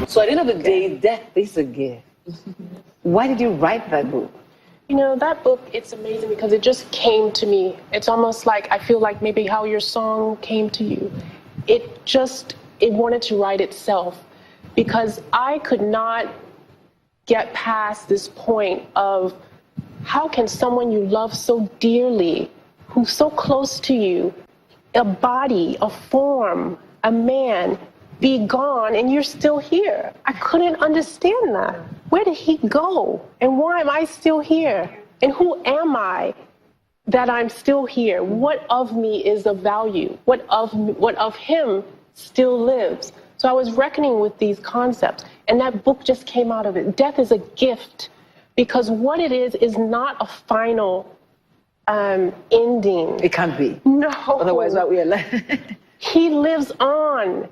So at the end of the day, death is a gift. Why did you write that book? You know, that book, it's amazing because it just came to me. It's almost like, I feel like maybe how your song came to you. It wanted to write itself because I could not get past this point of how can someone you love so dearly, who's so close to you, a body, a form, a man, be gone and you're still here. I couldn't understand that. Where did he go? And why am I still here? And who am I that I'm still here? What of me is of value? What of him still lives? So I was reckoning with these concepts, and that book just came out of it. Death is a gift, because what it is not a final ending. It can't be. No. Otherwise, what we are like. He lives on.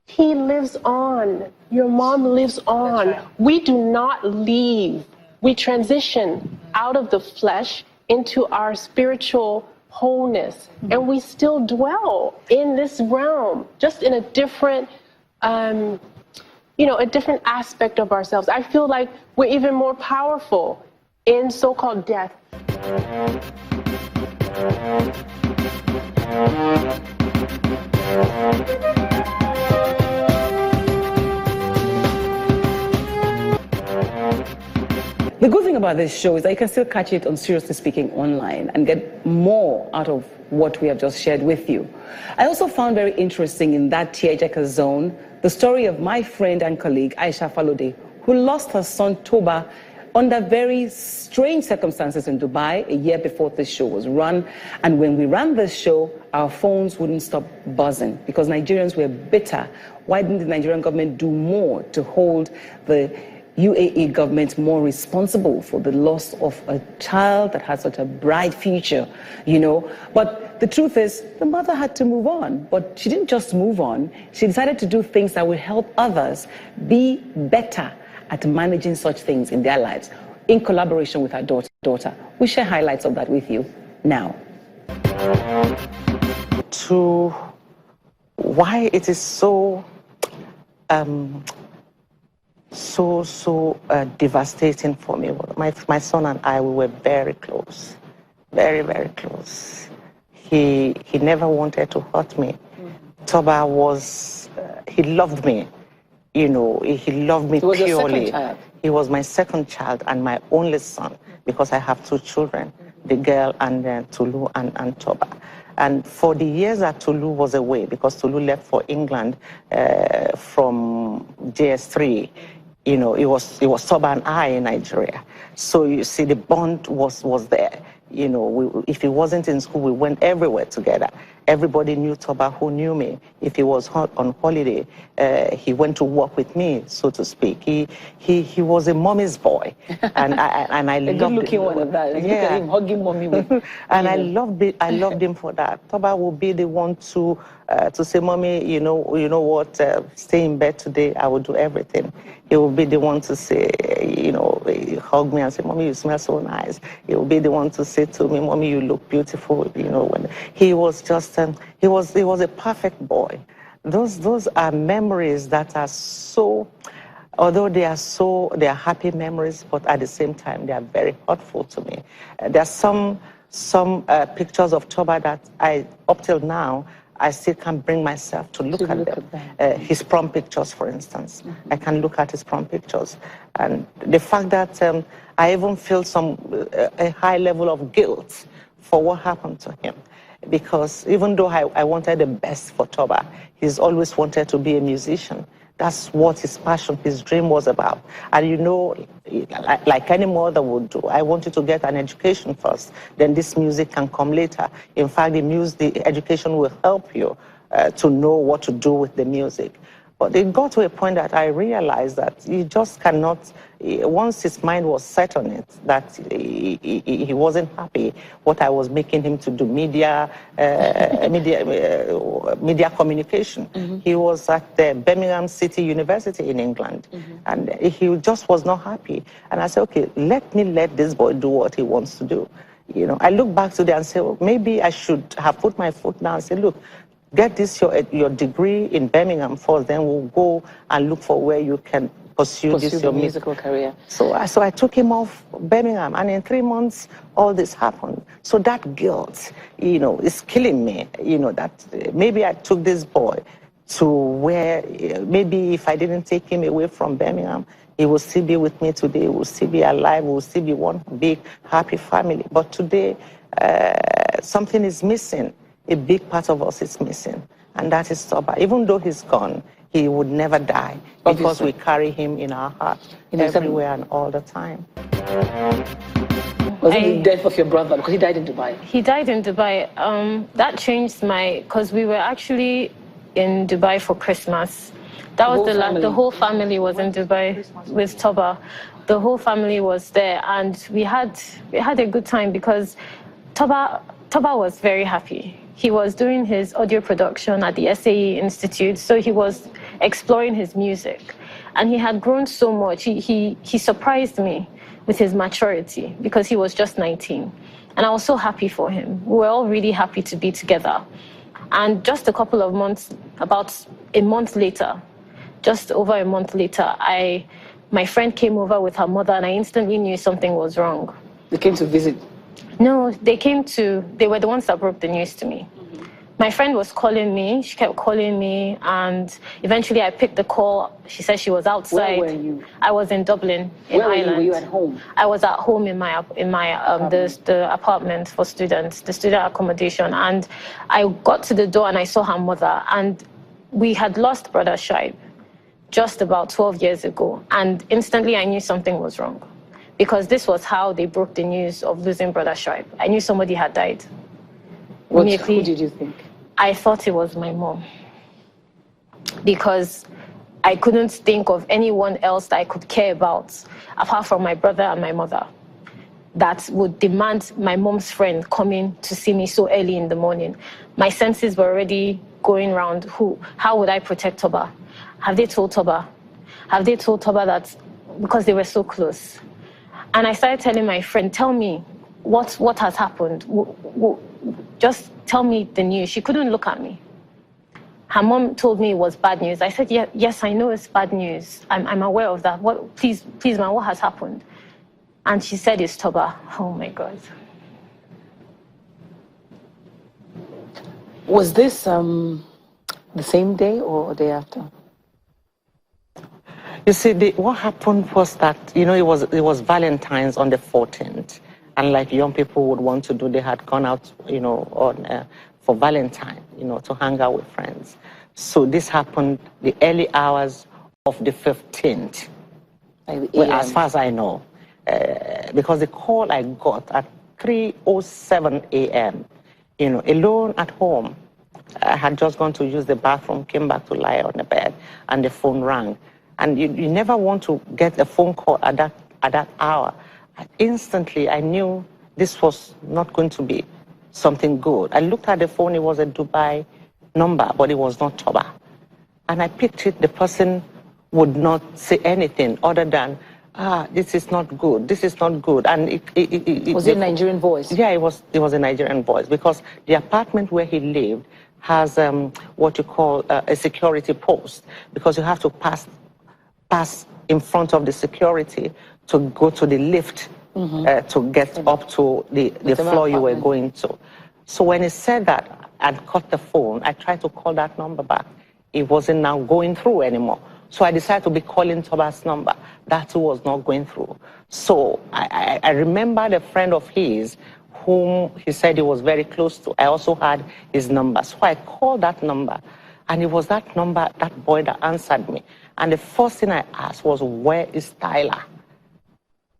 He lives on. Your mom lives on. Right. We do not leave. We transition out of the flesh into our spiritual wholeness. Mm-hmm. And we still dwell in this realm, just in a different, a different aspect of ourselves. I feel like we're even more powerful in so-called death. The good thing about this show is that you can still catch it on Seriously Speaking online and get more out of what we have just shared with you. I also found very interesting in that Jeckers zone the story of my friend and colleague Aisha Falode, who lost her son Toba under very strange circumstances in Dubai a year before this show was run. And when we ran this show, our phones wouldn't stop buzzing because Nigerians were bitter. Why didn't the Nigerian government do more to hold the UAE government more responsible for the loss of a child that had such a bright future, But the truth is, the mother had to move on. But she didn't just move on. She decided to do things that would help others be better at managing such things in their lives, in collaboration with her daughter. We share highlights of that with you now. To why it is so devastating for me. My son and I, we were very close, very, very close. He never wanted to hurt me. Toba he loved me. He loved me purely. Your second child? He was my second child and my only son, because I have two children, the girl and Tulu and Toba. And for the years that Tulu was away, because Tulu left for England from JS3, it was Toba and I in Nigeria. So you see, the bond was there. If he wasn't in school, we went everywhere together. Everybody knew Toba who knew me. If he was on holiday, he went to work with me, so to speak. He was a mommy's boy, and I loved him. Good-looking one of that. Look at him hugging mommy with. And I loved him for that. Toba would be the one to say, "Mommy, you know what? Stay in bed today. I will do everything." He will be the one to say, hug me and say, "Mommy, you smell so nice." He will be the one to say to me, "Mommy, you look beautiful." When he was just, he was a perfect boy. Those are memories that are so, although they are happy memories, but at the same time, they are very hurtful to me. There are some pictures of Toba that up till now, I still can bring myself to look at them. His prom pictures, for instance. Mm-hmm. I can look at his prom pictures. And the fact that I even feel a high level of guilt for what happened to him. Because even though I wanted the best for Toba, he's always wanted to be a musician. That's what his passion, his dream was about. And like any mother would do, I wanted to get an education first, then this music can come later. In fact, the education will help you to know what to do with the music. But it got to a point that I realized that he just cannot, once his mind was set on it, that he wasn't happy what I was making him to do, media communication. Mm-hmm. He was at the Birmingham City University in England, mm-hmm. and he just was not happy. And I said, okay, let me let this boy do what he wants to do. I look back today and say, well, maybe I should have put my foot down and say, look, get your degree in Birmingham first, then we'll go and look for where you can pursue your musical career. So I took him off Birmingham, and in 3 months, all this happened. So that guilt, is killing me, that maybe I took this boy to where maybe if I didn't take him away from Birmingham, he will still be with me today, he will still be alive, we will still be one big, happy family. But today, something is missing. A big part of us is missing, and that is Toba. Even though he's gone, he would never die because we carry him in our hearts everywhere and all the time. Was it the death of your brother? Because he died in Dubai. He died in Dubai. That changed because we were actually in Dubai for Christmas. That was the whole family was in Dubai with Toba. The whole family was there, and we had a good time because Toba was very happy. He was doing his audio production at the SAE Institute, so he was exploring his music. And he had grown so much. He surprised me with his maturity because he was just 19. And I was so happy for him. We were all really happy to be together. And just a couple of months, about a month later, just over a month later, my friend came over with her mother, and I instantly knew something was wrong. They came to visit? No, they were the ones that broke the news to me. My friend was calling me, she kept calling me, and eventually I picked the call. She said she was outside. Where were you? I was in Dublin, in Ireland. Were you at home? I was at home in my the apartment for students, the student accommodation. And I got to the door and I saw her mother, and we had lost Brother Shaib just about 12 years ago. And instantly I knew something was wrong, because this was how they broke the news of losing Brother Shaib. I knew somebody had died. Who did you think? I thought it was my mom, because I couldn't think of anyone else that I could care about apart from my brother and my mother that would demand my mom's friend coming to see me so early in the morning. My senses were already going around. How would I protect Toba? Have they told Toba? Have they told Toba that, because they were so close? And I started telling my friend, tell me what has happened. Just tell me the news. She couldn't look at me. Her mom told me it was bad news. I said, yes, I know it's bad news. I'm aware of that. Please, ma, what has happened? And she said it's Toba. Oh my God. Was this the same day or a day after? You see, what happened was that, it was Valentine's on the 14th. And like young people would want to do, they had gone out, for Valentine, to hang out with friends. So this happened the early hours of the 15th, as far as I know. Because the call I got at 3:07 a.m., alone at home. I had just gone to use the bathroom, came back to lie on the bed, and the phone rang. And you never want to get a phone call at that hour. Instantly, I knew this was not going to be something good. I looked at the phone, it was a Dubai number, but it was not Toba. And I picked it, the person would not say anything other than, this is not good, this is not good. And was it a Nigerian voice? Yeah, it was a Nigerian voice, because the apartment where he lived has what you call a security post, because you have to pass in front of the security to go to the lift to get up to the floor you were going to. So when he said that and cut the phone, I tried to call that number back. It wasn't now going through anymore. So I decided to be calling Toba's number. That too was not going through. So I remembered a friend of his whom he said he was very close to. I also had his number. So I called that number, and it was that number, that boy that answered me. And the first thing I asked was, where is Tyler?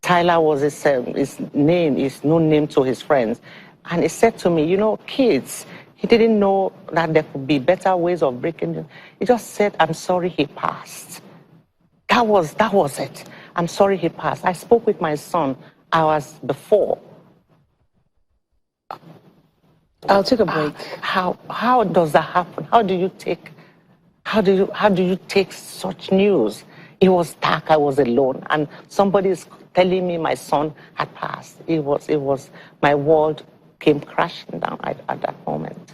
Tyler was his name, his known name to his friends. And he said to me, kids, he didn't know that there could be better ways of breaking it. He just said, I'm sorry he passed. That was it. I'm sorry he passed. I spoke with my son hours before. I'll take a break. How does that happen? How do you take such news? It was dark, I was alone, and somebody is telling me my son had passed. It was my world came crashing down at that moment.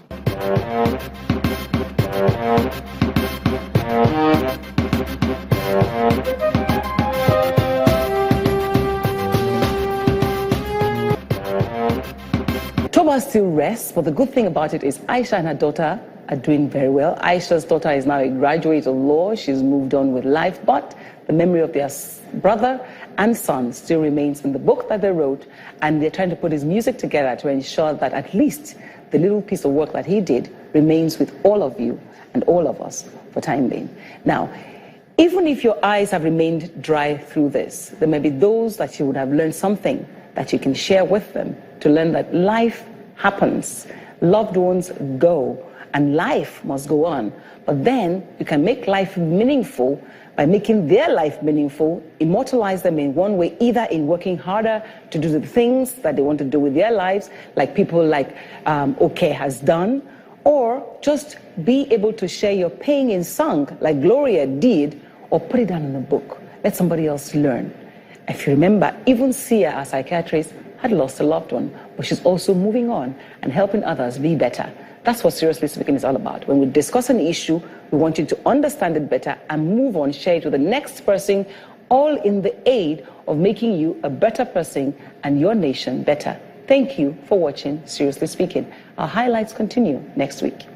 Toba still rests, but the good thing about it is Aisha and her daughter are doing very well. Aisha's daughter is now a graduate of law. She's moved on with life, but the memory of their brother and son still remains in the book that they wrote, and they're trying to put his music together to ensure that at least the little piece of work that he did remains with all of you and all of us for time being. Now, even if your eyes have remained dry through this, there may be those that you would have learned something that you can share with them to learn that life happens, loved ones go, and life must go on. But then you can make life meaningful by making their life meaningful, immortalize them in one way, either in working harder to do the things that they want to do with their lives, like people like OK has done, or just be able to share your pain in song, like Gloria did, or put it down in a book. Let somebody else learn. If you remember, even Sia, our psychiatrist, had lost a loved one, but she's also moving on and helping others be better. That's what Seriously Speaking is all about. When we discuss an issue, we want you to understand it better and move on, share it with the next person, all in the aid of making you a better person and your nation better. Thank you for watching Seriously Speaking. Our highlights continue next week.